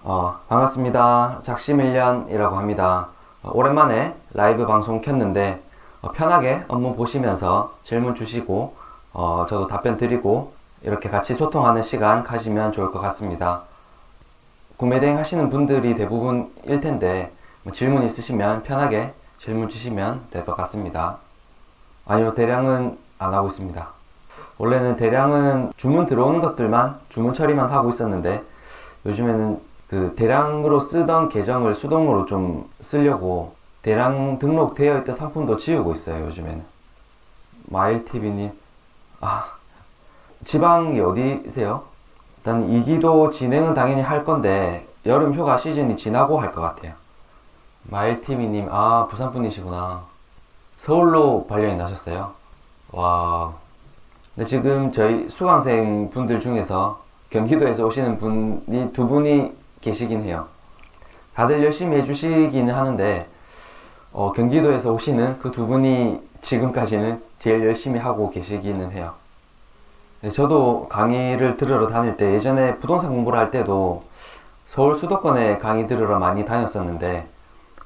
반갑습니다. 작심일련이라고 합니다. 오랜만에 라이브 방송 켰는데 편하게 업무 보시면서 질문 주시고 저도 답변 드리고 이렇게 같이 소통하는 시간 가지면 좋을 것 같습니다. 구매 대행 하시는 분들이 대부분일 텐데 질문 있으시면 편하게 질문 주시면 될 것 같습니다. 아니요, 대량은 안 하고 있습니다. 원래는 대량은 주문 들어오는 것들만 주문 처리만 하고 있었는데 요즘에는 그 대량으로 쓰던 계정을 수동으로 좀 쓰려고 대량 등록되어 있던 상품도 지우고 있어요, 요즘에는. 마일TV님, 지방이 어디세요? 일단 2기도 진행은 당연히 할 건데 여름 휴가 시즌이 지나고 할 것 같아요. 마일TV님, 부산 분이시구나. 서울로 발령이 나셨어요? 와. 근데 지금 저희 수강생 분들 중에서 경기도에서 오시는 분이 두 분이 계시긴 해요. 다들 열심히 해주시기는 하는데 경기도에서 오시는 그 두 분이 지금까지는 제일 열심히 하고 계시기는 해요. 네, 저도 강의를 들으러 다닐 때 예전에 부동산 공부를 할 때도 서울 수도권에 강의 들으러 많이 다녔었는데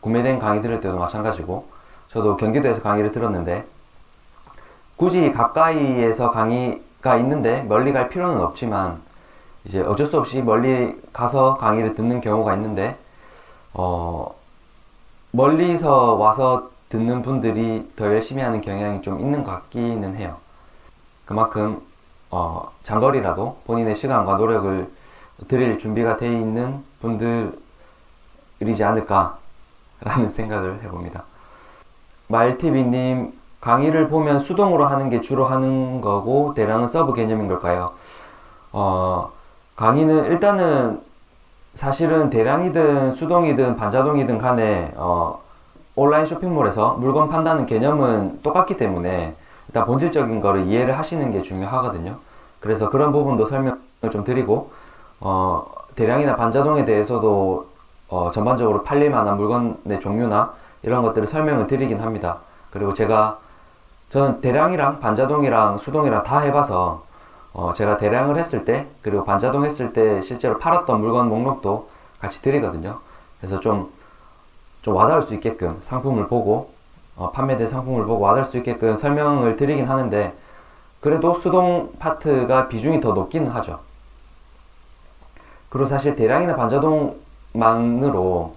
구매된 강의 들을 때도 마찬가지고 저도 경기도에서 강의를 들었는데 굳이 가까이에서 강의가 있는데 멀리 갈 필요는 없지만 이제 어쩔 수 없이 멀리 가서 강의를 듣는 경우가 있는데 멀리서 와서 듣는 분들이 더 열심히 하는 경향이 좀 있는 것 같기는 해요. 그만큼 장거리라도 본인의 시간과 노력을 드릴 준비가 돼 있는 분들이지 않을까라는 생각을 해봅니다. 말TV님, 강의를 보면 수동으로 하는 게 주로 하는 거고 대량은 서브 개념인 걸까요? 강의는 일단은 사실은 대량이든 수동이든 반자동이든 간에 온라인 쇼핑몰에서 물건 판다는 개념은 똑같기 때문에 일단 본질적인 거를 이해를 하시는 게 중요하거든요. 그래서 그런 부분도 설명을 좀 드리고 대량이나 반자동에 대해서도 전반적으로 팔릴 만한 물건의 종류나 이런 것들을 설명을 드리긴 합니다. 그리고 저는 대량이랑 반자동이랑 수동이랑 다 해봐서 제가 대량을 했을 때 그리고 반자동 했을 때 실제로 팔았던 물건 목록도 같이 드리거든요. 그래서 좀 와닿을 수 있게끔 상품을 보고 판매된 상품을 보고 와닿을 수 있게끔 설명을 드리긴 하는데 그래도 수동 파트가 비중이 더 높기는 하죠. 그리고 사실 대량이나 반자동만으로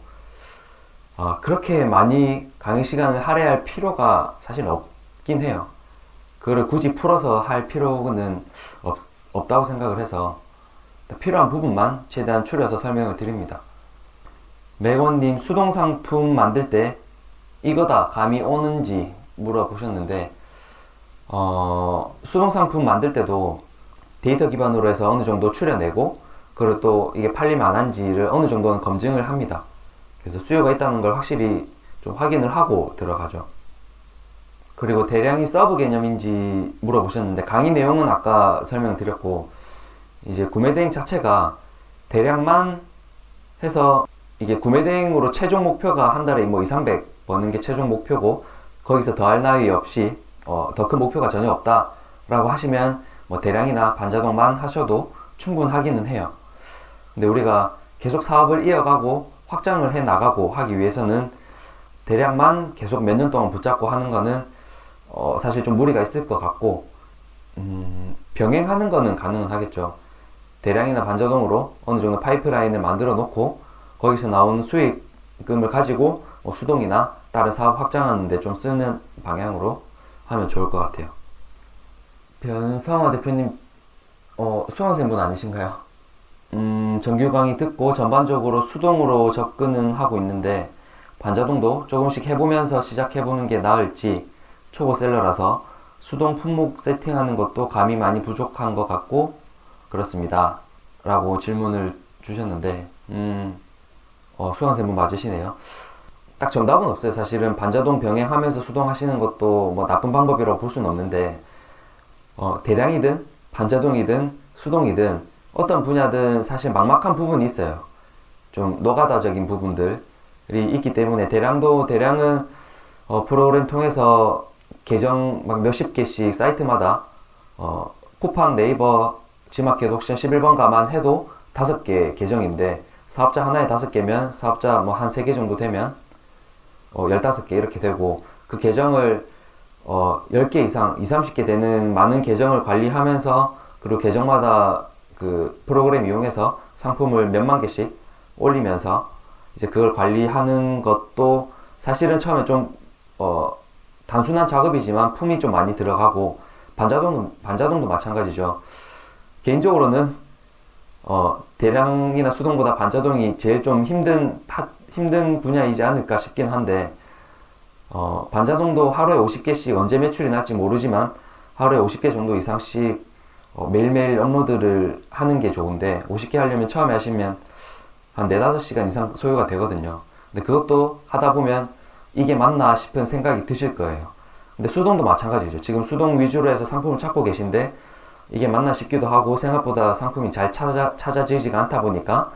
그렇게 많이 강의 시간을 할애할 필요가 사실 없긴 해요. 그거를 굳이 풀어서 할 필요는 없다고 생각을 해서 필요한 부분만 최대한 추려서 설명을 드립니다. 맥원님, 수동 상품 만들 때 이거다 감이 오는지 물어보셨는데 수동 상품 만들 때도 데이터 기반으로 해서 어느 정도 추려내고 그리고 또 이게 팔리면 안 한지를 어느 정도는 검증을 합니다. 그래서 수요가 있다는 걸 확실히 좀 확인을 하고 들어가죠. 그리고 대량이 서브 개념인지 물어보셨는데 강의 내용은 아까 설명드렸고 이제 구매 대행 자체가 대량만 해서 이게 구매 대행으로 최종 목표가 한 달에 뭐 2, 300 버는 게 최종 목표고 거기서 더할 나위 없이 더 큰 목표가 전혀 없다 라고 하시면 뭐 대량이나 반자동만 하셔도 충분하기는 해요. 근데 우리가 계속 사업을 이어가고 확장을 해 나가고 하기 위해서는 대량만 계속 몇 년 동안 붙잡고 하는 거는 사실 좀 무리가 있을 것 같고 병행하는 거는 가능은 하겠죠. 대량이나 반자동으로 어느 정도 파이프라인을 만들어 놓고 거기서 나오는 수익금을 가지고 수동이나 다른 사업 확장하는 데 좀 쓰는 방향으로 하면 좋을 것 같아요. 변성화 대표님 수강생분 아니신가요? 정규 강의 듣고 전반적으로 수동으로 접근은 하고 있는데 반자동도 조금씩 해보면서 시작해보는 게 나을지 초보셀러라서 수동 품목 세팅하는 것도 감이 많이 부족한 것 같고 그렇습니다 라고 질문을 주셨는데 수강생분 맞으시네요. 딱 정답은 없어요. 사실은 반자동 병행하면서 수동 하시는 것도 뭐 나쁜 방법이라고 볼 수는 없는데 대량이든 반자동이든 수동이든 어떤 분야든 사실 막막한 부분이 있어요. 좀 노가다적인 부분들이 있기 때문에 대량은 프로그램 통해서 계정 막 몇십 개씩 사이트마다 쿠팡, 네이버, 지마켓 옥션 11번가만 해도 5개 계정인데 사업자 하나에 5개면 사업자 뭐 한 3개 정도 되면 15개 이렇게 되고, 그 계정을 10개 이상, 20, 30개 되는 많은 계정을 관리하면서, 그리고 계정마다 그 프로그램 이용해서 상품을 몇만 개씩 올리면서 이제 그걸 관리하는 것도 사실은 처음에 좀 단순한 작업이지만 품이 좀 많이 들어가고, 반자동도 마찬가지죠. 개인적으로는 대량이나 수동보다 반자동이 제일 좀 힘든 분야이지 않을까 싶긴 한데, 반자동도 하루에 50개씩 언제 매출이 날지 모르지만 하루에 50개 정도 이상씩 매일매일 업로드를 하는 게 좋은데, 50개 하려면 처음에 하시면 한 4, 5시간 이상 소요가 되거든요. 근데 그것도 하다 보면 이게 맞나 싶은 생각이 드실 거예요. 근데 수동도 마찬가지죠. 지금 수동 위주로 해서 상품을 찾고 계신데 이게 맞나 싶기도 하고, 생각보다 상품이 잘 찾아지지가 않다 보니까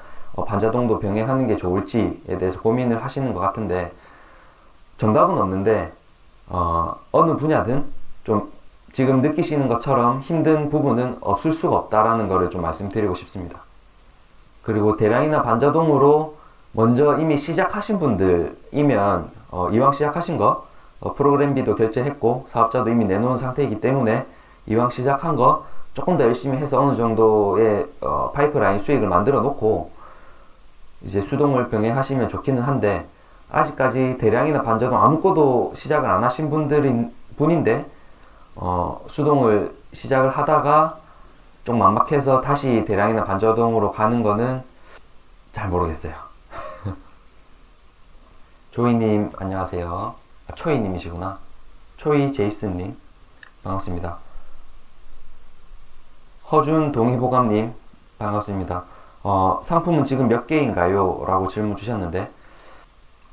반자동도 병행하는 게 좋을지에 대해서 고민을 하시는 것 같은데, 정답은 없는데 어느 분야든 좀 지금 느끼시는 것처럼 힘든 부분은 없을 수가 없다라는 거를 좀 말씀드리고 싶습니다. 그리고 대량이나 반자동으로 먼저 이미 시작하신 분들이면 이왕 시작하신 거 프로그램비도 결제했고 사업자도 이미 내놓은 상태이기 때문에 이왕 시작한 거 조금 더 열심히 해서 어느 정도의 파이프라인 수익을 만들어 놓고 이제 수동을 병행하시면 좋기는 한데, 아직까지 대량이나 반자동 아무것도 시작을 안 하신 분인데 수동을 시작을 하다가 좀 막막해서 다시 대량이나 반자동으로 가는 거는 잘 모르겠어요. 조이님 안녕하세요. 초이님이시구나. 초이 제이슨님 반갑습니다. 허준 동의보감님 반갑습니다. 상품은 지금 몇 개인가요? 라고 질문 주셨는데,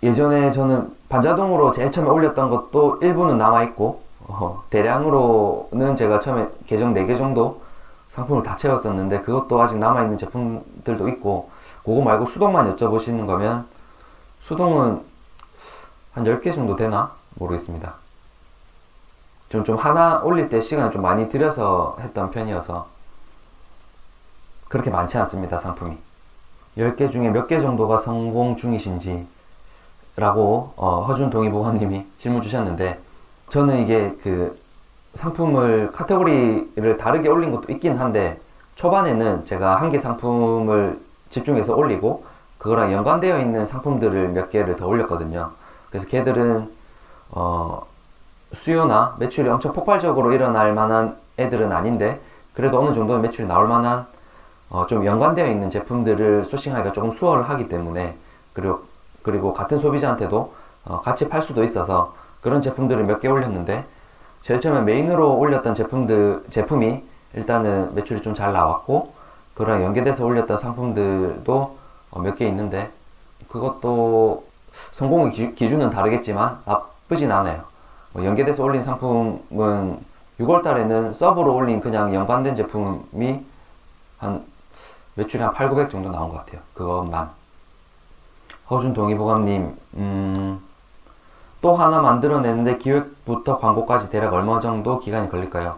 예전에 저는 반자동으로 제일 처음에 올렸던 것도 일부는 남아있고, 대량으로는 제가 처음에 계정 4개 정도 상품을 다 채웠었는데 그것도 아직 남아있는 제품들도 있고, 그거 말고 수동만 여쭤보시는 거면 수동은 한 10개 정도 되나? 모르겠습니다. 좀 하나 올릴 때 시간을 좀 많이 들여서 했던 편이어서 그렇게 많지 않습니다, 상품이. 10개 중에 몇 개 정도가 성공 중이신지 라고 허준 동의보관님이 질문 주셨는데, 저는 이게 그 상품을 카테고리를 다르게 올린 것도 있긴 한데, 초반에는 제가 한 개 상품을 집중해서 올리고 그거랑 연관되어 있는 상품들을 몇 개를 더 올렸거든요. 그래서 걔들은 수요나 매출이 엄청 폭발적으로 일어날 만한 애들은 아닌데, 그래도 어느 정도 매출이 나올 만한 좀 연관되어 있는 제품들을 소싱하기가 조금 수월하기 때문에, 그리고 같은 소비자한테도 같이 팔 수도 있어서 그런 제품들을 몇 개 올렸는데, 제일 처음에 메인으로 올렸던 제품이 일단은 매출이 좀 잘 나왔고, 그랑 연계돼서 올렸던 상품들도 몇 개 있는데, 그것도 성공의 기준은 다르겠지만 나쁘진 않아요. 연계돼서 올린 상품은 6월 달에는 서브로 올린 그냥 연관된 제품이 한 매출이 한 8, 900 정도 나온 것 같아요. 그것만. 허준 동의보감님, 또 하나 만들어내는데 기획부터 광고까지 대략 얼마 정도 기간이 걸릴까요?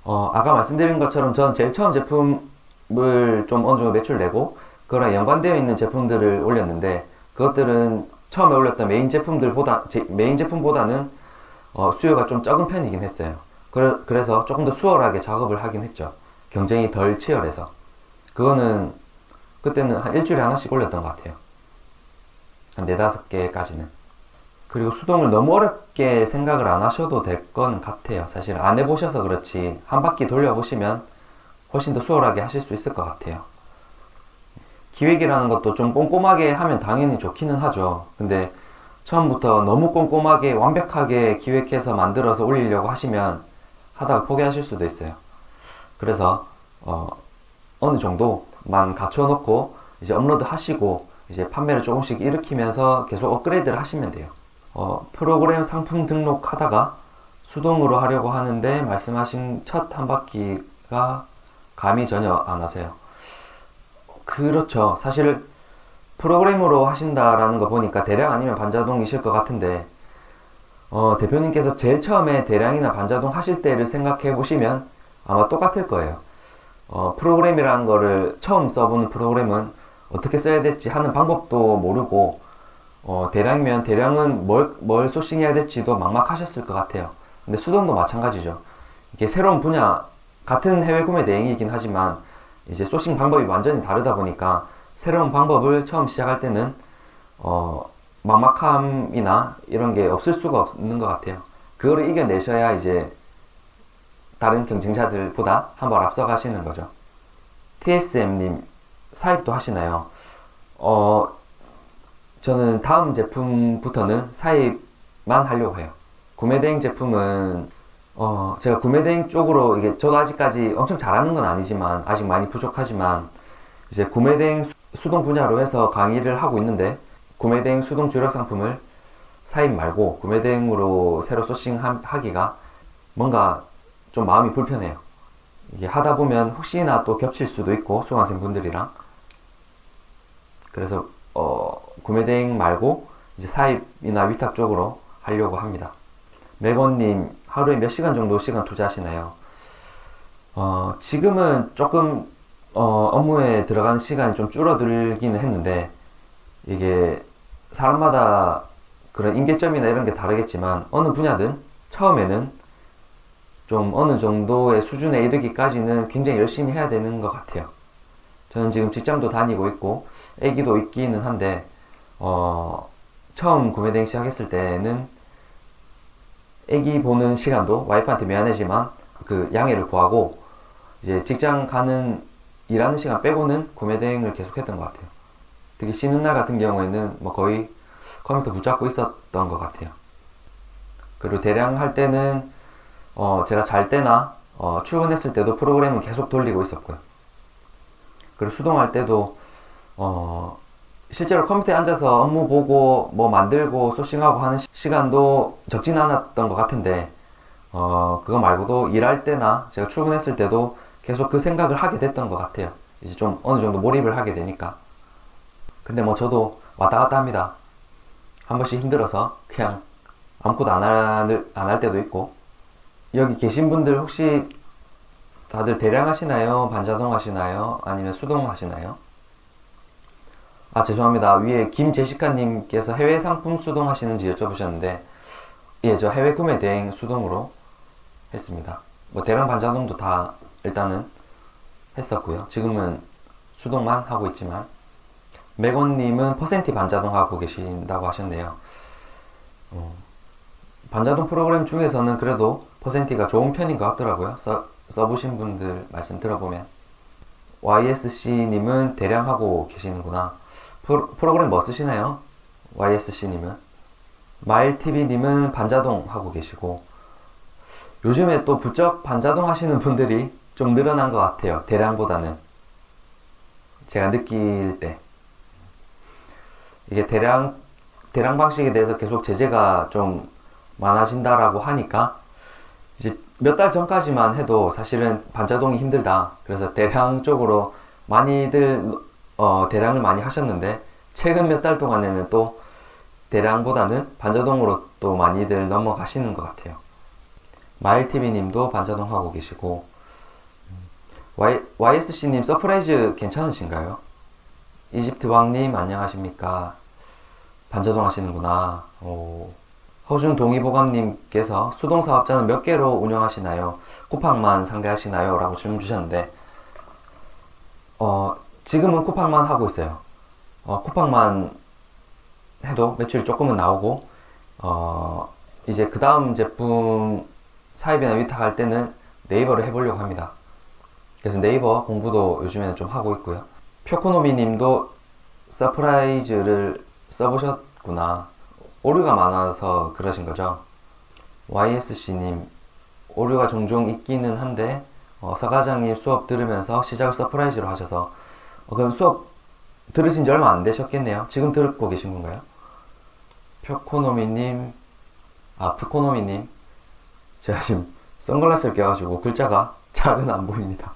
아까 말씀드린 것처럼 전 제일 처음 제품을 좀 어느 정도 매출 내고 그거랑 연관되어 있는 제품들을 올렸는데, 그것들은 처음에 올렸던 메인 제품보다는 수요가 좀 적은 편이긴 했어요. 그래서 조금 더 수월하게 작업을 하긴 했죠. 경쟁이 덜 치열해서. 그때는 한 일주일에 하나씩 올렸던 것 같아요. 한 4, 5개까지는. 그리고 수동을 너무 어렵게 생각을 안 하셔도 될 건 같아요. 사실 안 해보셔서 그렇지 한 바퀴 돌려보시면 훨씬 더 수월하게 하실 수 있을 것 같아요. 기획이라는 것도 좀 꼼꼼하게 하면 당연히 좋기는 하죠. 근데 처음부터 너무 꼼꼼하게 완벽하게 기획해서 만들어서 올리려고 하시면 하다가 포기하실 수도 있어요. 그래서 어느 정도만 갖춰놓고 이제 업로드 하시고 이제 판매를 조금씩 일으키면서 계속 업그레이드를 하시면 돼요. 프로그램 상품 등록하다가 수동으로 하려고 하는데 말씀하신 첫 한 바퀴가 감이 전혀 안 와서요. 그렇죠. 사실 프로그램으로 하신다라는 거 보니까 대량 아니면 반자동이실 것 같은데, 대표님께서 제일 처음에 대량이나 반자동 하실 때를 생각해 보시면 아마 똑같을 거예요. 프로그램이라는 거를 처음 써보는 프로그램은 어떻게 써야 될지 하는 방법도 모르고 대량이면 대량은 뭘 소싱해야 될지도 막막하셨을 것 같아요. 근데 수동도 마찬가지죠. 이게 새로운 분야, 같은 해외 구매 대행이긴 하지만 이제 소싱 방법이 완전히 다르다 보니까 새로운 방법을 처음 시작할 때는 막막함이나 이런 게 없을 수가 없는 것 같아요. 그거를 이겨내셔야 이제 다른 경쟁자들보다 한 발 앞서가시는 거죠. TSM님, 사입도 하시나요? 저는 다음 제품부터는 사입만 하려고 해요. 구매대행 제품은 제가 구매대행 쪽으로 이게 저도 아직까지 엄청 잘하는 건 아니지만 아직 많이 부족하지만 이제 구매대행 수동 분야로 해서 강의를 하고 있는데 구매대행 수동 주력 상품을 사입 말고 구매대행으로 새로 소싱하기가 뭔가 좀 마음이 불편해요. 이게 하다 보면 혹시나 또 겹칠 수도 있고 수강생 분들이랑 그래서 구매대행 말고 이제 사입이나 위탁 쪽으로 하려고 합니다. 맥원님, 하루에 몇 시간 정도 시간 투자하시나요? 지금은 조금 업무에 들어가는 시간이 좀 줄어들기는 했는데 이게 사람마다 그런 임계점이나 이런 게 다르겠지만 어느 분야든 처음에는 좀 어느 정도의 수준에 이르기까지는 굉장히 열심히 해야 되는 것 같아요. 저는 지금 직장도 다니고 있고 애기도 있기는 한데 처음 구매대행 시작했을 때는 애기 보는 시간도 와이프한테 미안하지만 그 양해를 구하고 이제 직장 가는 일하는 시간 빼고는 구매대행을 계속했던 것 같아요. 특히 쉬는 날 같은 경우에는 뭐 거의 컴퓨터 붙잡고 있었던 것 같아요. 그리고 대량 할 때는 제가 잘 때나 출근했을 때도 프로그램은 계속 돌리고 있었고요. 그리고 수동할 때도 실제로 컴퓨터에 앉아서 업무 보고 뭐 만들고 소싱하고 하는 시간도 적진 않았던 것 같은데 그거 말고도 일할 때나 제가 출근했을 때도 계속 그 생각을 하게 됐던 것 같아요. 이제 좀 어느 정도 몰입을 하게 되니까. 근데 뭐 저도 왔다 갔다 합니다. 한 번씩 힘들어서 그냥 아무것도 안 할 때도 있고. 여기 계신 분들 혹시 다들 대량 하시나요? 반자동 하시나요? 아니면 수동 하시나요? 아, 죄송합니다. 위에 김제시카님께서 해외 상품 수동 하시는지 여쭤보셨는데, 예, 저 해외 구매 대행 수동으로 했습니다. 뭐 대량 반자동도 다 일단은 했었고요. 지금은 수동만 하고 있지만, 맥원님은 퍼센티 반자동 하고 계신다고 하셨네요. 반자동 프로그램 중에서는 그래도 퍼센티가 좋은 편인 것 같더라고요. 써보신 분들 말씀 들어보면. YSC님은 대량 하고 계시는구나. 프로그램 뭐 쓰시나요? YSC님은. 마일TV님은 반자동 하고 계시고, 요즘에 또 부쩍 반자동 하시는 분들이 좀 늘어난 것 같아요. 대량보다는. 제가 느낄 때. 이게 대량 방식에 대해서 계속 제재가 좀 많아진다라고 하니까, 이제 몇 달 전까지만 해도 사실은 반자동이 힘들다. 그래서 대량 쪽으로 많이들 대량을 많이 하셨는데 최근 몇 달 동안에는 또 대량보다는 반자동으로 또 많이들 넘어가시는 것 같아요. 마일TV님도 반자동 하고 계시고 YSC님 서프라이즈 괜찮으신가요? 이집트왕님 안녕하십니까? 반자동 하시는구나. 허준 동의보감님께서 수동사업자는 몇 개로 운영하시나요? 쿠팡만 상대하시나요? 라고 질문 주셨는데 지금은 쿠팡만 하고 있어요. 쿠팡만 해도 매출이 조금은 나오고 이제 그 다음 제품 사입이나 위탁할 때는 네이버를 해보려고 합니다. 그래서 네이버 공부도 요즘에는 좀 하고 있고요. 표코노미 님도 서프라이즈를 써보셨구나. 오류가 많아서 그러신 거죠. YSC님, 오류가 종종 있기는 한데 서과장님 수업 들으면서 시작을 서프라이즈로 하셔서 그럼 수업 들으신 지 얼마 안 되셨겠네요. 지금 듣고 계신 건가요? 표코노미님, 프코노미님, 제가 지금 선글라스를 껴가지고 글자가 잘은 안 보입니다.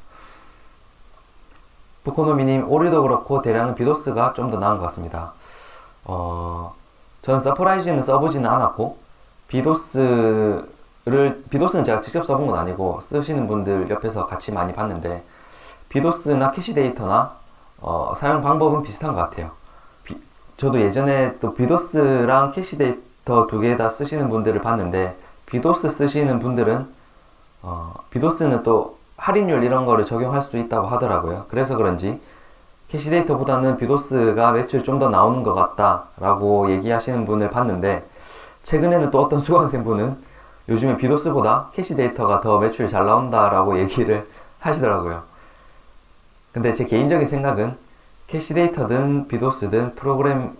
프코노미님, 오류도 그렇고 대량은 비도스가 좀 더 나은 것 같습니다. 저는 서프라이즈는 써보지는 않았고 비도스는 제가 직접 써본 건 아니고 쓰시는 분들 옆에서 같이 많이 봤는데 비도스나 캐시데이터나 사용 방법은 비슷한 것 같아요. 저도 예전에 또 비도스랑 캐시데이터 두 개 다 쓰시는 분들을 봤는데, 비도스 쓰시는 분들은 비도스는 또 할인율 이런 거를 적용할 수 있다고 하더라고요. 그래서 그런지 캐시데이터보다는 비도스가 매출이 좀 더 나오는 것 같다라고 얘기하시는 분을 봤는데, 최근에는 또 어떤 수강생분은 요즘에 비도스보다 캐시데이터가 더 매출이 잘 나온다라고 얘기를 하시더라고요. 근데 제 개인적인 생각은 캐시데이터든 비도스든 프로그램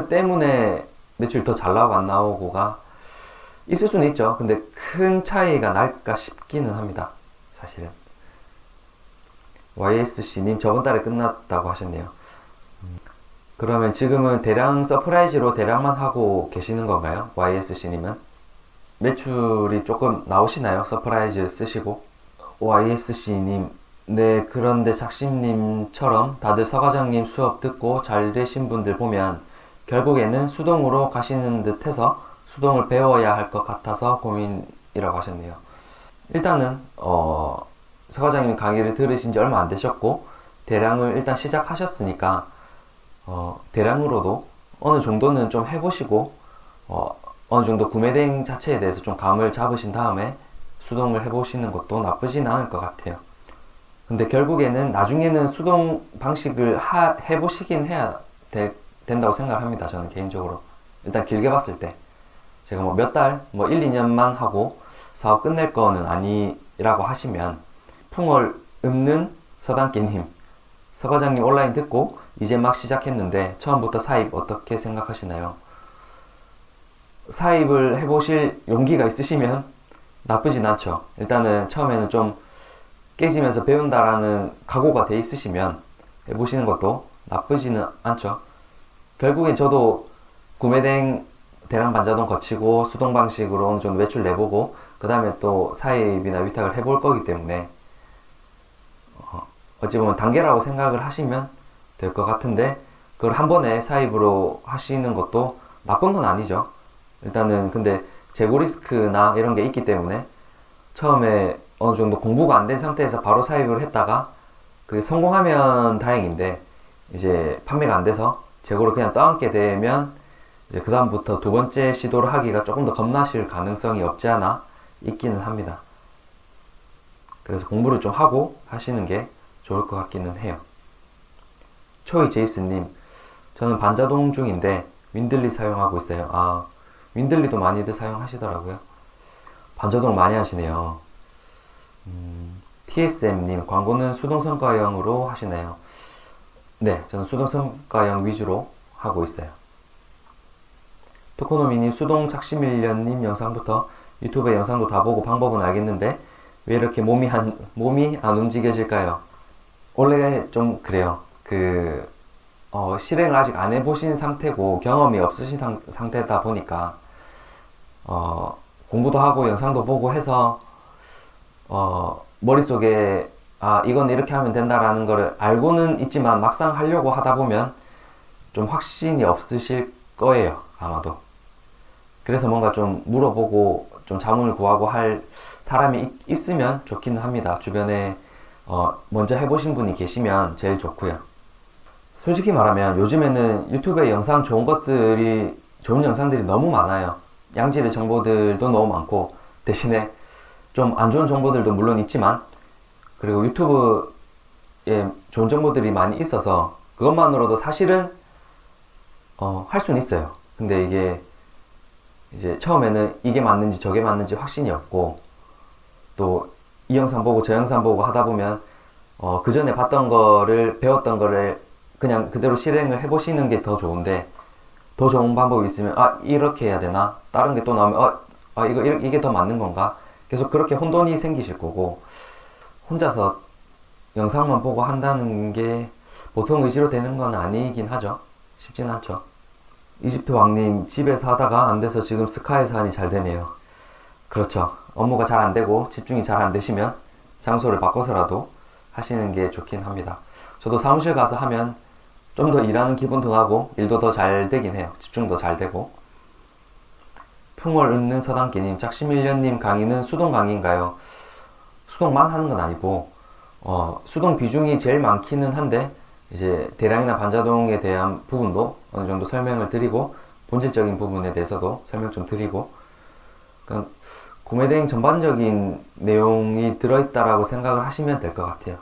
때문에 매출이 더 잘 나오고 안 나오고가 있을 수는 있죠. 근데 큰 차이가 날까 싶기는 합니다. 사실은. YSC님 저번 달에 끝났다고 하셨네요. 그러면 지금은 대량 서프라이즈로 대량만 하고 계시는 건가요? YSC님은? 매출이 조금 나오시나요? 서프라이즈 쓰시고? YSC님, 네, 그런데 작심님처럼 다들 서과장님 수업 듣고 잘 되신 분들 보면 결국에는 수동으로 가시는 듯 해서 수동을 배워야 할 것 같아서 고민이라고 하셨네요. 일단은 서과장님 강의를 들으신 지 얼마 안 되셨고 대량을 일단 시작하셨으니까 대량으로도 어느 정도는 좀 해보시고 어느 정도 구매 대행 자체에 대해서 좀 감을 잡으신 다음에 수동을 해보시는 것도 나쁘진 않을 것 같아요. 근데 결국에는 나중에는 수동 방식을 해보시긴 해야 된다고 생각합니다. 저는 개인적으로. 일단 길게 봤을 때. 제가 뭐 몇 달, 뭐 1, 2년만 하고 사업 끝낼 거는 아니라고 하시면 풍월 읊는 서당끼님, 서과장님 온라인 듣고 이제 막 시작했는데 처음부터 사입 어떻게 생각하시나요? 사입을 해보실 용기가 있으시면 나쁘진 않죠. 일단은 처음에는 좀 깨지면서 배운다라는 각오가 돼 있으시면 해보시는 것도 나쁘지는 않죠. 결국엔 저도 구매된 대량 반자동 거치고 수동 방식으로 어느 정도 매출 내보고 그 다음에 또 사입이나 위탁을 해볼 거기 때문에 어찌 보면 단계라고 생각을 하시면 될 것 같은데, 그걸 한 번에 사입으로 하시는 것도 나쁜 건 아니죠. 일단은 근데 재고 리스크나 이런 게 있기 때문에 처음에 어느 정도 공부가 안 된 상태에서 바로 사입을 했다가 그게 성공하면 다행인데 이제 판매가 안 돼서 재고를 그냥 떠안게 되면 이제 그 다음부터 두 번째 시도를 하기가 조금 더 겁나실 가능성이 없지 않아 있기는 합니다. 그래서 공부를 좀 하고 하시는 게 좋을 것 같기는 해요. 초이 제이스님, 저는 반자동 중인데 윈들리 사용하고 있어요. 아, 윈들리도 많이들 사용하시더라고요. 반자동 많이 하시네요. TSM님, 광고는 수동성과형으로 하시나요? 네, 저는 수동성과형 위주로 하고 있어요. 토코노미님, 수동 착시밀련님 영상부터 유튜브의 영상도 다 보고 방법은 알겠는데 왜 이렇게 몸이 안 움직여질까요? 원래 좀 그래요. 실행을 아직 안 해보신 상태고 경험이 없으신 상태다 보니까 공부도 하고 영상도 보고 해서 머릿속에 이건 이렇게 하면 된다라는 거를 알고는 있지만 막상 하려고 하다 보면 좀 확신이 없으실 거예요. 아마도. 그래서 뭔가 좀 물어보고 좀 자문을 구하고 할 사람이 있으면 좋기는 합니다. 주변에 먼저 해보신 분이 계시면 제일 좋고요. 솔직히 말하면 요즘에는 유튜브에 좋은 영상들이 너무 많아요. 양질의 정보들도 너무 많고 대신에 좀 안 좋은 정보들도 물론 있지만, 그리고 유튜브에 좋은 정보들이 많이 있어서 그것만으로도 사실은 할 수는 있어요. 근데 이게 이제 처음에는 이게 맞는지 저게 맞는지 확신이 없고 또 이 영상 보고 저 영상 보고 하다 보면 그 전에 봤던 거를 배웠던 거를 그냥 그대로 실행을 해보시는 게 더 좋은데, 더 좋은 방법이 있으면 이렇게 해야 되나? 다른 게 또 나오면 이게 더 맞는 건가? 계속 그렇게 혼돈이 생기실 거고, 혼자서 영상만 보고 한다는 게 보통 의지로 되는 건 아니긴 하죠. 쉽진 않죠. 이집트 왕님, 집에서 하다가 안 돼서 지금 스카이에서 하니 잘 되네요. 그렇죠. 업무가 잘 안 되고 집중이 잘 안 되시면 장소를 바꿔서라도 하시는 게 좋긴 합니다. 저도 사무실 가서 하면 좀 더 일하는 기분도 나고 일도 더 잘 되긴 해요. 집중도 잘 되고. 풍월 읊는 서당기님, 작심일련님 강의는 수동 강의인가요? 수동만 하는 건 아니고 수동 비중이 제일 많기는 한데 이제 대량이나 반자동에 대한 부분도 어느 정도 설명을 드리고 본질적인 부분에 대해서도 설명 좀 드리고, 그러니까 구매 대행 전반적인 내용이 들어있다라고 생각을 하시면 될 것 같아요.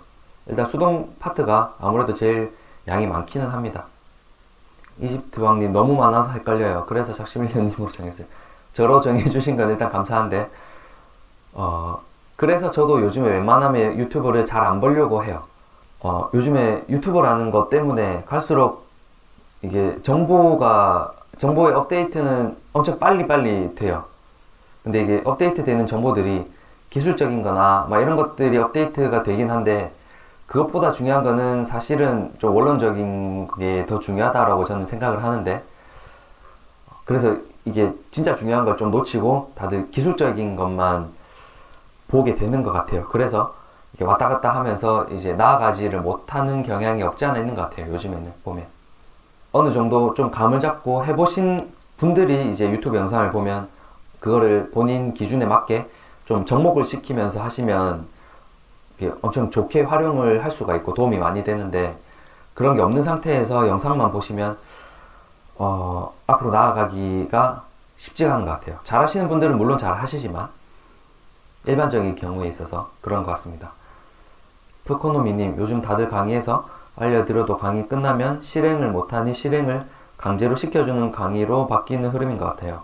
일단 수동 파트가 아무래도 제일 양이 많기는 합니다. 이집트 왕님 너무 많아서 헷갈려요. 그래서 작심일년님으로 정했어요. 저로 정해주신 건 일단 감사한데, 그래서 저도 요즘에 웬만하면 유튜브를 잘 안 보려고 해요. 요즘에 유튜버라는 것 때문에 갈수록 이게 정보의 업데이트는 엄청 빨리빨리 돼요. 근데 이게 업데이트 되는 정보들이 기술적인 거나 막 이런 것들이 업데이트가 되긴 한데, 그것보다 중요한 거는 사실은 좀 원론적인 게 더 중요하다라고 저는 생각을 하는데, 그래서 이게 진짜 중요한 걸 좀 놓치고 다들 기술적인 것만 보게 되는 것 같아요. 그래서 이렇게 왔다 갔다 하면서 이제 나아가지를 못하는 경향이 없지 않아 있는 것 같아요. 요즘에는 보면 어느 정도 좀 감을 잡고 해보신 분들이 이제 유튜브 영상을 보면 그거를 본인 기준에 맞게 좀 접목을 시키면서 하시면 엄청 좋게 활용을 할 수가 있고 도움이 많이 되는데, 그런 게 없는 상태에서 영상만 보시면 앞으로 나아가기가 쉽지가 않은 것 같아요. 잘 하시는 분들은 물론 잘 하시지만 일반적인 경우에 있어서 그런 것 같습니다. 프코노미님, 요즘 다들 강의에서 알려드려도 강의 끝나면 실행을 못하니 실행을 강제로 시켜주는 강의로 바뀌는 흐름인 것 같아요.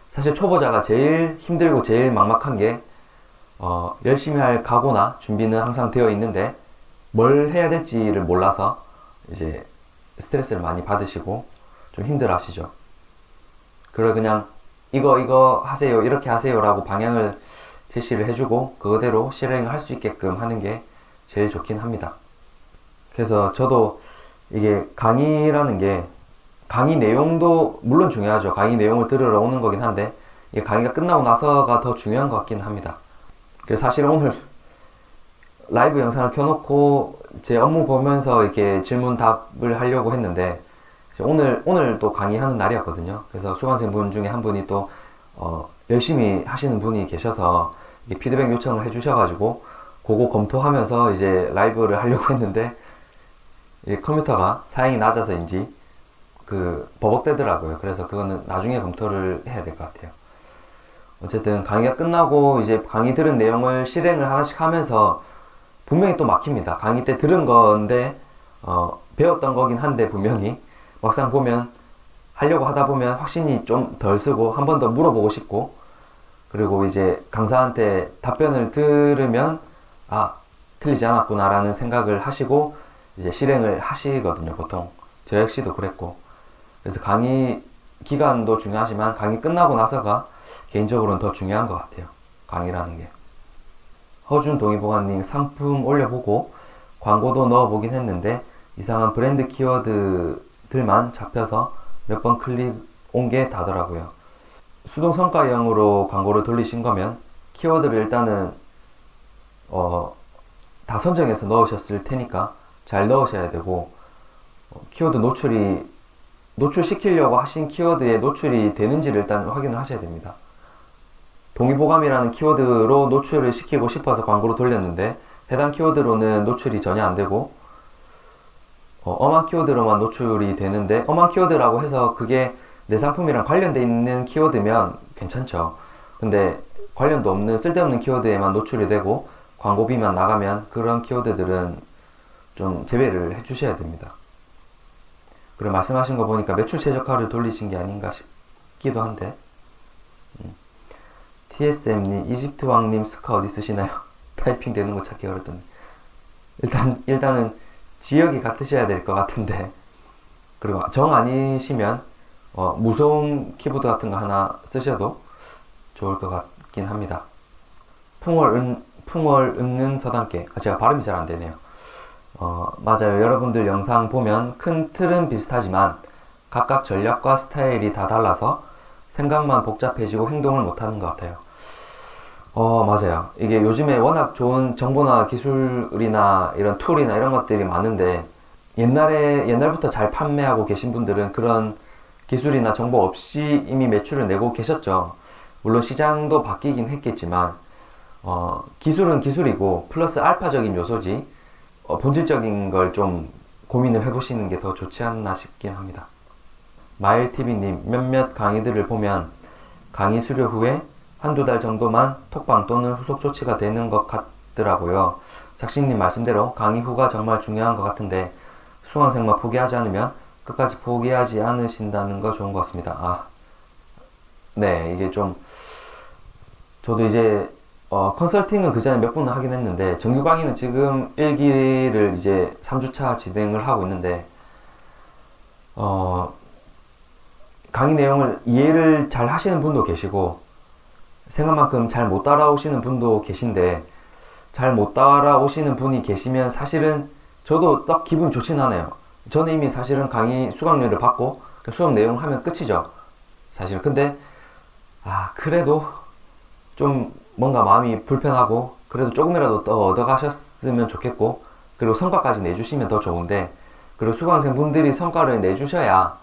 사실 초보자가 제일 힘들고 제일 막막한 게 열심히 할 각오나 준비는 항상 되어 있는데 뭘 해야 될지를 몰라서 이제 스트레스를 많이 받으시고 좀 힘들어 하시죠. 그래 그냥 이거 하세요, 이렇게 하세요 라고 방향을 제시를 해주고 그대로 실행을 할 수 있게끔 하는 게 제일 좋긴 합니다. 그래서 저도 이게 강의라는 게 강의 내용도 물론 중요하죠. 강의 내용을 들으러 오는 거긴 한데 이게 강의가 끝나고 나서가 더 중요한 것 같긴 합니다. 그래서 사실 오늘 라이브 영상을 켜놓고 제 업무 보면서 이렇게 질문 답을 하려고 했는데 오늘 또 강의하는 날이었거든요. 그래서 수강생 분 중에 한 분이 또 열심히 하시는 분이 계셔서 피드백 요청을 해주셔가지고 그거 검토하면서 이제 라이브를 하려고 했는데 컴퓨터가 사양이 낮아서인지 버벅대더라고요. 그래서 그거는 나중에 검토를 해야 될 것 같아요. 어쨌든 강의가 끝나고 이제 강의 들은 내용을 실행을 하나씩 하면서 분명히 또 막힙니다. 강의 때 들은 건데 배웠던 거긴 한데 분명히 막상 보면 하려고 하다 보면 확신이 좀 덜 쓰고 한 번 더 물어보고 싶고, 그리고 이제 강사한테 답변을 들으면 틀리지 않았구나 라는 생각을 하시고 이제 실행을 하시거든요. 보통 저 역시도 그랬고, 그래서 강의 기간도 중요하지만 강의 끝나고 나서가 개인적으로는 더 중요한 것 같아요. 강의라는 게. 허준 동의보관님, 상품 올려보고 광고도 넣어보긴 했는데 이상한 브랜드 키워드들만 잡혀서 몇 번 클릭 온 게 다더라고요. 수동 성과형으로 광고를 돌리신 거면 키워드를 일단은 다 선정해서 넣으셨을 테니까 잘 넣으셔야 되고, 키워드 노출시키려고 하신 키워드에 노출이 되는지를 일단 확인을 하셔야 됩니다. 동의보감이라는 키워드로 노출을 시키고 싶어서 광고를 돌렸는데 해당 키워드로는 노출이 전혀 안 되고 엄한 키워드로만 노출이 되는데, 엄한 키워드라고 해서 그게 내 상품이랑 관련돼 있는 키워드면 괜찮죠. 근데 관련도 없는 쓸데없는 키워드에만 노출이 되고 광고비만 나가면 그런 키워드들은 좀 제외를 해주셔야 됩니다. 그리고 말씀하신 거 보니까 매출 최저가를 돌리신 게 아닌가 싶기도 한데, TSM님, 이집트 왕님 스카 어디 쓰시나요? 타이핑 되는 거 찾기 어렵던데. 일단은 지역이 같으셔야 될 것 같은데, 그리고 정 아니시면 무소음 키보드 같은 거 하나 쓰셔도 좋을 것 같긴 합니다. 풍월 은는 서당계. 제가 발음이 잘 안 되네요. 맞아요. 여러분들 영상 보면 큰 틀은 비슷하지만 각각 전략과 스타일이 다 달라서 생각만 복잡해지고 행동을 못하는 것 같아요. 맞아요. 이게 요즘에 워낙 좋은 정보나 기술이나 이런 툴이나 이런 것들이 많은데 옛날부터 잘 판매하고 계신 분들은 그런 기술이나 정보 없이 이미 매출을 내고 계셨죠. 물론 시장도 바뀌긴 했겠지만 기술은 기술이고 플러스 알파적인 요소지 본질적인 걸 좀 고민을 해보시는 게 더 좋지 않나 싶긴 합니다. 마일TV님, 몇몇 강의들을 보면 강의 수료 후에 한두 달 정도만 톡방 또는 후속 조치가 되는 것 같더라고요. 작식님 말씀대로 강의 후가 정말 중요한 것 같은데 수강생만 포기하지 않으면 끝까지 포기하지 않으신다는 거 좋은 것 같습니다. 네, 이게 좀 저도 이제 컨설팅은 그 전에 몇 번은 하긴 했는데 정규 강의는 지금 1기를 이제 3주차 진행을 하고 있는데 강의 내용을 이해를 잘 하시는 분도 계시고 생각만큼 잘 못 따라오시는 분도 계신데 잘 못 따라오시는 분이 계시면 사실은 저도 썩 기분 좋진 않아요. 저는 이미 사실은 강의 수강료를 받고 수업 내용을 하면 끝이죠. 사실 근데 그래도 좀 뭔가 마음이 불편하고 그래도 조금이라도 더 얻어가셨으면 좋겠고 그리고 성과까지 내주시면 더 좋은데 그리고 수강생 분들이 성과를 내주셔야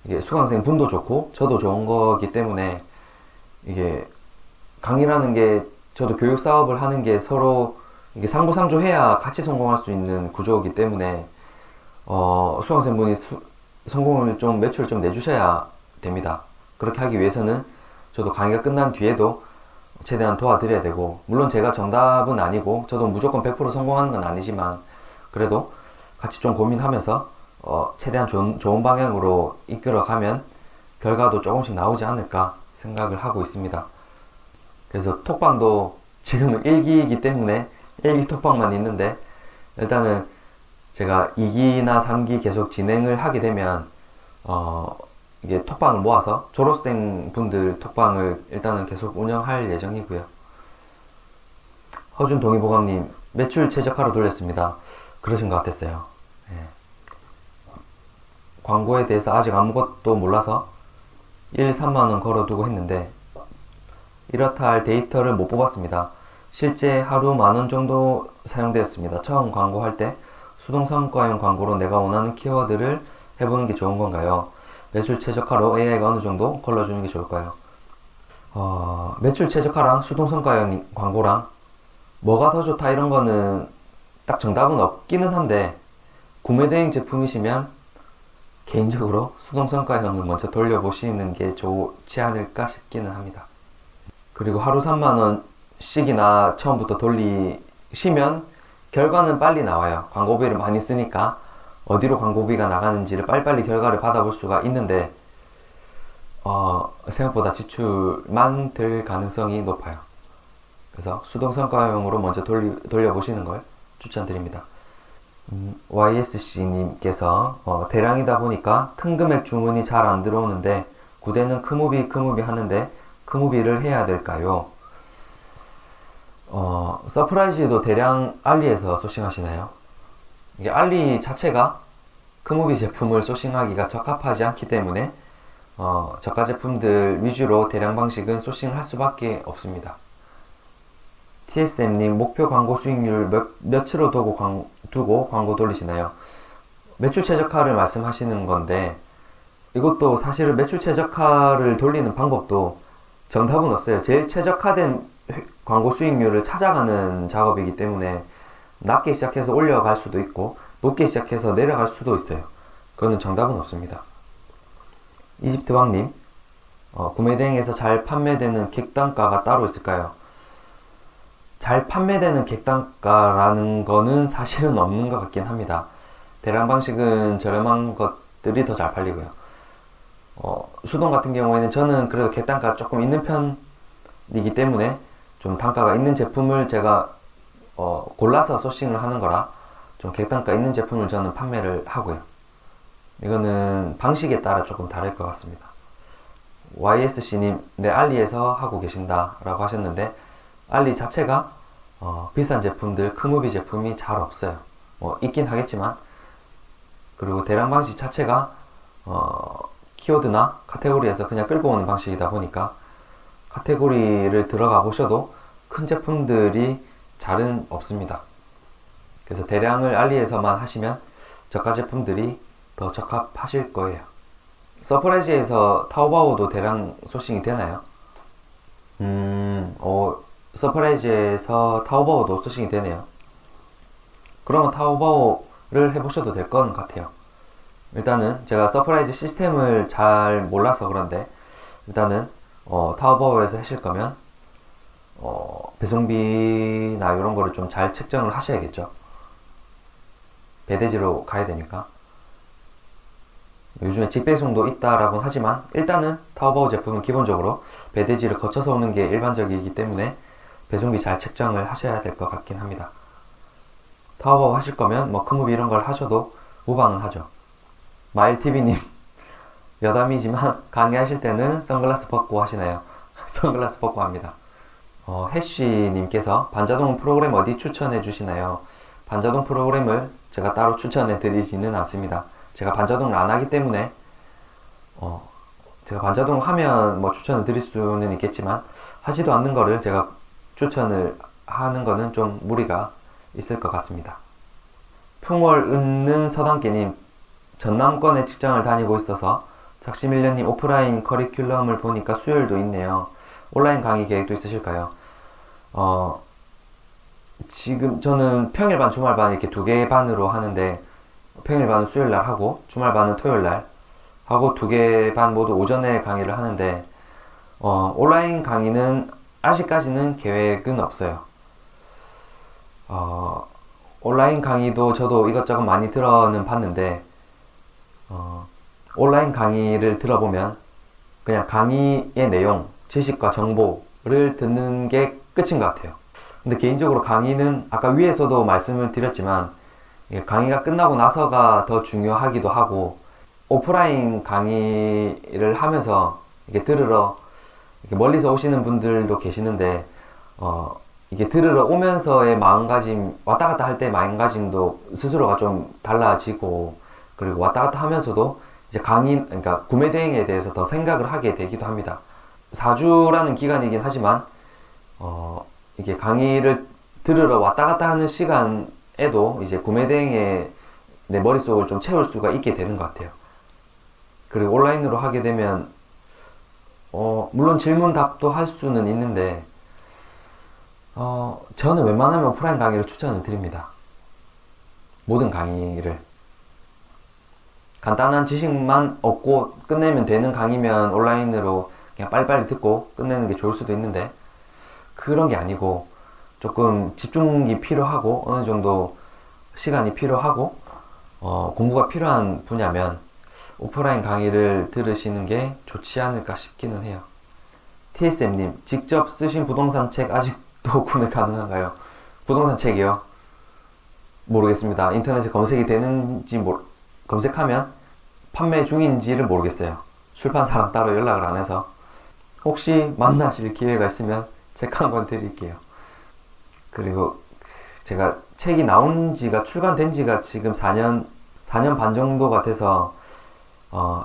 이게 수강생 분도 좋고 저도 좋은 거기 때문에 이게 강의라는 게 저도 교육 사업을 하는 게 서로 이게 상부상조해야 같이 성공할 수 있는 구조이기 때문에 수강생 분이 성공을 좀 매출을 좀 내주셔야 됩니다. 그렇게 하기 위해서는 저도 강의가 끝난 뒤에도 최대한 도와드려야 되고 물론 제가 정답은 아니고 저도 무조건 100% 성공하는 건 아니지만 그래도 같이 좀 고민하면서 최대한 좋은 방향으로 이끌어가면 결과도 조금씩 나오지 않을까 생각을 하고 있습니다. 그래서 톡방도 지금은 1기이기 때문에 1기 톡방만 있는데 일단은 제가 2기나 3기 계속 진행을 하게 되면 이게 톡방을 모아서 졸업생 분들 톡방을 일단은 계속 운영할 예정이고요. 허준 동의보감님, 매출 최적화로 돌렸습니다. 그러신 것 같았어요. 네. 광고에 대해서 아직 아무것도 몰라서 1, 3만원 걸어두고 했는데 이렇다 할 데이터를 못 뽑았습니다. 실제 하루 만원 정도 사용되었습니다. 처음 광고할 때 수동성과형 광고로 내가 원하는 키워드를 해보는 게 좋은 건가요? 매출 최적화로 AI가 어느 정도 걸러주는 게 좋을까요? 매출 최적화랑 수동성과형 광고랑 뭐가 더 좋다 이런 거는 딱 정답은 없기는 한데 구매대행 제품이시면 개인적으로 수동성과형을 먼저 돌려보시는 게 좋지 않을까 싶기는 합니다. 그리고 하루 3만원씩이나 처음부터 돌리시면 결과는 빨리 나와요. 광고비를 많이 쓰니까 어디로 광고비가 나가는지를 빨리빨리 결과를 받아볼 수가 있는데 생각보다 지출만 될 가능성이 높아요. 그래서 수동성과형으로 먼저 돌려보시는 걸 추천드립니다. YSC님께서 대량이다 보니까 큰 금액 주문이 잘 안 들어오는데 구대는 크무비 하는데 크무비를 해야 될까요? 서프라이즈도 대량 알리에서 소싱하시나요? 이게 알리 자체가 크무비 제품을 소싱하기가 적합하지 않기 때문에 저가 제품들 위주로 대량 방식은 소싱을 할 수밖에 없습니다. TSM님, 목표 광고 수익률 몇으로 두고 광고 돌리시나요? 매출 최적화를 말씀하시는 건데 이것도 사실은 매출 최적화를 돌리는 방법도 정답은 없어요. 제일 최적화된 광고 수익률을 찾아가는 작업이기 때문에 낮게 시작해서 올려갈 수도 있고 높게 시작해서 내려갈 수도 있어요. 그거는 정답은 없습니다. 이집트왕님, 구매대행에서 잘 판매되는 객단가가 따로 있을까요? 잘 판매되는 객단가라는 거는 사실은 없는 것 같긴 합니다. 대량 방식은 저렴한 것들이 더 잘 팔리고요. 수동 같은 경우에는 저는 그래도 객단가 조금 있는 편이기 때문에 좀 단가가 있는 제품을 제가 골라서 소싱을 하는 거라 좀 객단가 있는 제품을 저는 판매를 하고요. 이거는 방식에 따라 조금 다를 것 같습니다. YSC님, 네, 알리에서 하고 계신다 라고 하셨는데 알리 자체가 비싼 제품들, 크무비 제품이 잘 없어요. 있긴 하겠지만 그리고 대량 방식 자체가 키워드나 카테고리에서 그냥 끌고 오는 방식이다 보니까 카테고리를 들어가 보셔도 큰 제품들이 잘은 없습니다. 그래서 대량을 알리에서만 하시면 저가 제품들이 더 적합하실 거예요. 서프라이즈에서 타오바오도 대량 소싱이 되나요? 서프라이즈에서 타오바오도 쓰시게 되네요. 그러면 타오바오를 해보셔도 될 것 같아요. 일단은 제가 서프라이즈 시스템을 잘 몰라서 그런데 일단은 타오바오에서 하실 거면 배송비나 이런 거를 좀 잘 측정을 하셔야겠죠. 배대지로 가야 되니까. 요즘에 직배송도 있다라고는 하지만 일단은 타오바오 제품은 기본적으로 배대지를 거쳐서 오는 게 일반적이기 때문에 배송비 잘 책정을 하셔야 될 것 같긴 합니다. 타오바오 하실 거면 뭐 큰무비 이런 걸 하셔도 무방은 하죠. 마일TV님 여담이지만 강의하실 때는 선글라스 벗고 하시나요? 선글라스 벗고 합니다. 해쉬님께서 반자동 프로그램 어디 추천해 주시나요? 반자동 프로그램을 제가 따로 추천해 드리지는 않습니다. 제가 반자동을 안 하기 때문에 제가 반자동 하면 뭐 추천을 드릴 수는 있겠지만 하지도 않는 거를 제가 추천을 하는 거는 좀 무리가 있을 것 같습니다. 풍월 은는 서당깨님 전남권에 직장을 다니고 있어서 작심일년님 오프라인 커리큘럼을 보니까 수요일도 있네요. 온라인 강의 계획도 있으실까요? 지금 저는 평일반 주말반 이렇게 두 개 반으로 하는데 평일반은 수요일날 하고 주말반은 토요일날 하고 두 개 반 모두 오전에 강의를 하는데 온라인 강의는 아직까지는 계획은 없어요. 온라인 강의도 저도 이것저것 많이 들어는 봤는데 온라인 강의를 들어보면 그냥 강의의 내용, 지식과 정보를 듣는 게 끝인 것 같아요. 근데 개인적으로 강의는 아까 위에서도 말씀을 드렸지만 강의가 끝나고 나서가 더 중요하기도 하고 오프라인 강의를 하면서 이게 들으러 이렇게 멀리서 오시는 분들도 계시는데 이게 들으러 오면서의 마음가짐 왔다 갔다 할 때 마음가짐도 스스로가 좀 달라지고 그리고 왔다 갔다 하면서도 이제 그러니까 구매 대행에 대해서 더 생각을 하게 되기도 합니다. 4주라는 기간이긴 하지만 이게 강의를 들으러 왔다 갔다 하는 시간에도 이제 구매 대행에 내 머릿속을 좀 채울 수가 있게 되는 것 같아요. 그리고 온라인으로 하게 되면 물론 질문 답도 할 수는 있는데 저는 웬만하면 오프라인 강의를 추천을 드립니다. 모든 강의를 간단한 지식만 얻고 끝내면 되는 강의면 온라인으로 그냥 빨리빨리 듣고 끝내는 게 좋을 수도 있는데 그런 게 아니고 조금 집중이 필요하고 어느 정도 시간이 필요하고 공부가 필요한 분야면 오프라인 강의를 들으시는 게 좋지 않을까 싶기는 해요. TSM님 직접 쓰신 부동산 책 아직도 구매 가능한가요? 부동산 책이요? 모르겠습니다. 인터넷에 검색이 되는지 검색하면 판매 중인지를 모르겠어요. 출판사랑 따로 연락을 안 해서 혹시 만나실 기회가 있으면 책 한 권 드릴게요. 그리고 제가 책이 나온 지가 출간된 지가 지금 4년 반 정도가 돼서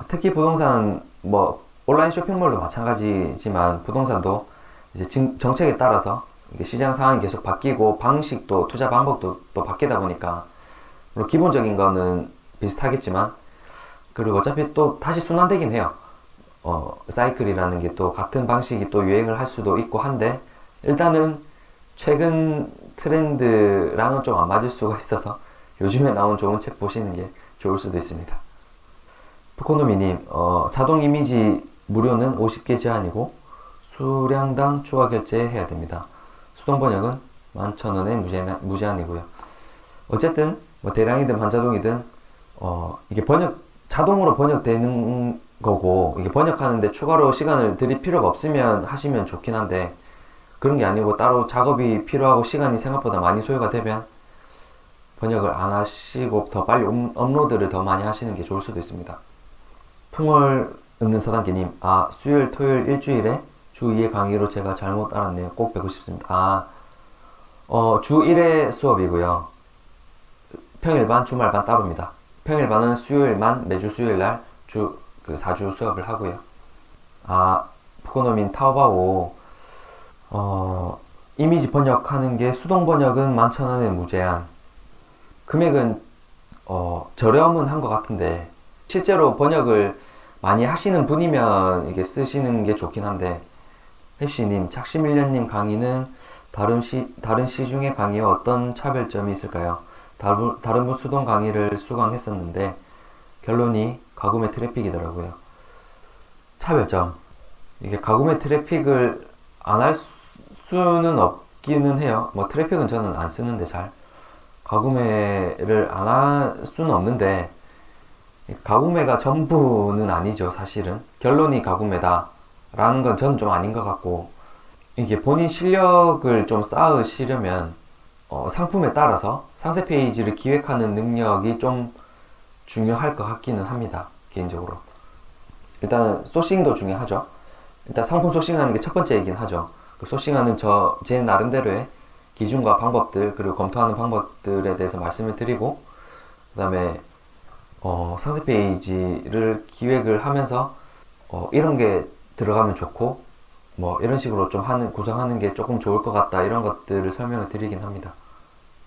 특히 부동산 뭐 온라인 쇼핑몰도 마찬가지지만 부동산도 이제 정책에 따라서 이게 시장 상황이 계속 바뀌고 방식도 투자 방법도 또 바뀌다 보니까 물론 기본적인 거는 비슷하겠지만 그리고 어차피 또 다시 순환되긴 해요. 사이클이라는 게 또 같은 방식이 또 유행을 할 수도 있고 한데 일단은 최근 트렌드랑은 좀 안 맞을 수가 있어서 요즘에 나온 좋은 책 보시는 게 좋을 수도 있습니다. 푸코노미님 자동 이미지 무료는 50개 제한이고 수량당 추가 결제해야 됩니다. 수동 번역은 11,000원에 무제한이고요. 어쨌든 뭐 대량이든 반자동이든 이게 자동으로 번역되는 거고 이게 번역하는데 추가로 시간을 들일 필요가 없으면 하시면 좋긴 한데 그런 게 아니고 따로 작업이 필요하고 시간이 생각보다 많이 소요가 되면 번역을 안 하시고 더 빨리 업로드를 더 많이 하시는 게 좋을 수도 있습니다. 풍월 읊는 서당기님 수요일 토요일 일주일에 주 2회 강의로 제가 잘못 알았네요. 꼭 뵙고 싶습니다. 주 1회 수업이고요. 평일반 주말반 따로입니다. 평일반은 수요일만 매주 수요일날 4주 수업을 하고요. 푸코노민 타오바오 이미지 번역하는 게 수동 번역은 11,000원에 무제한. 금액은 저렴은 한 것 같은데 실제로 번역을 많이 하시는 분이면 이게 쓰시는 게 좋긴 한데 해쉬님, 착시밀련님 강의는 다른 시중의 강의와 어떤 차별점이 있을까요? 다른 분 수동 강의를 수강했었는데 결론이 가구매 트래픽이더라고요. 차별점. 이게 가구매 트래픽을 안 할 수는 없기는 해요. 뭐 트래픽은 저는 안 쓰는데 잘. 가구매를 안 할 수는 없는데 가구매가 전부는 아니죠, 사실은. 결론이 가구매다 라는 건 저는 좀 아닌 것 같고, 이게 본인 실력을 좀 쌓으시려면 상품에 따라서 상세 페이지를 기획하는 능력이 좀 중요할 것 같기는 합니다, 개인적으로. 일단은 소싱도 중요하죠. 일단 상품 소싱하는 게 첫 번째이긴 하죠. 그 소싱하는 제 나름대로의 기준과 방법들, 그리고 검토하는 방법들에 대해서 말씀을 드리고, 그 다음에 상세 페이지를 기획을 하면서 이런 게 들어가면 좋고 뭐 이런 식으로 좀 구성하는 게 조금 좋을 것 같다, 이런 것들을 설명을 드리긴 합니다.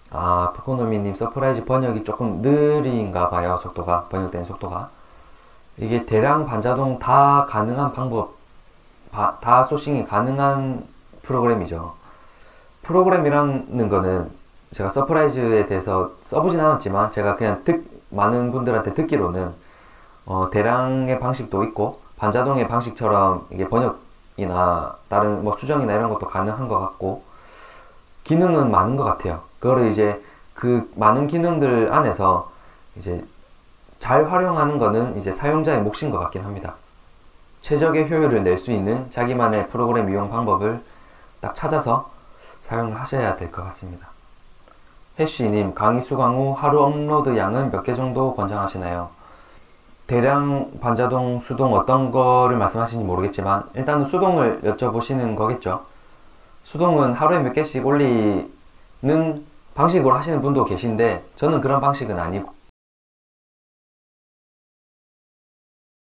아, 포코노미님, 서프라이즈 번역이 조금 느린가 봐요. 번역되는 속도가. 이게 대량 반자동 다 가능한 다 소싱이 가능한 프로그램이죠. 프로그램이라는 거는 제가 서프라이즈에 대해서 써보진 않았지만 제가 그냥 많은 분들한테 듣기로는 대량의 방식도 있고 반자동의 방식처럼 이게 번역이나 다른 뭐 수정이나 이런 것도 가능한 것 같고 기능은 많은 것 같아요. 그거를 이제 그 많은 기능들 안에서 이제 잘 활용하는 거는 이제 사용자의 몫인 것 같긴 합니다. 최적의 효율을 낼 수 있는 자기만의 프로그램 이용 방법을 딱 찾아서 사용을 하셔야 될 것 같습니다. 해쉬님, 강의 수강 후 하루 업로드 양은 몇 개 정도 권장하시나요? 대량 반자동, 수동 어떤 거를 말씀하시는지 모르겠지만 일단은 수동을 여쭤보시는 거겠죠. 수동은 하루에 몇 개씩 올리는 방식으로 하시는 분도 계신데 저는 그런 방식은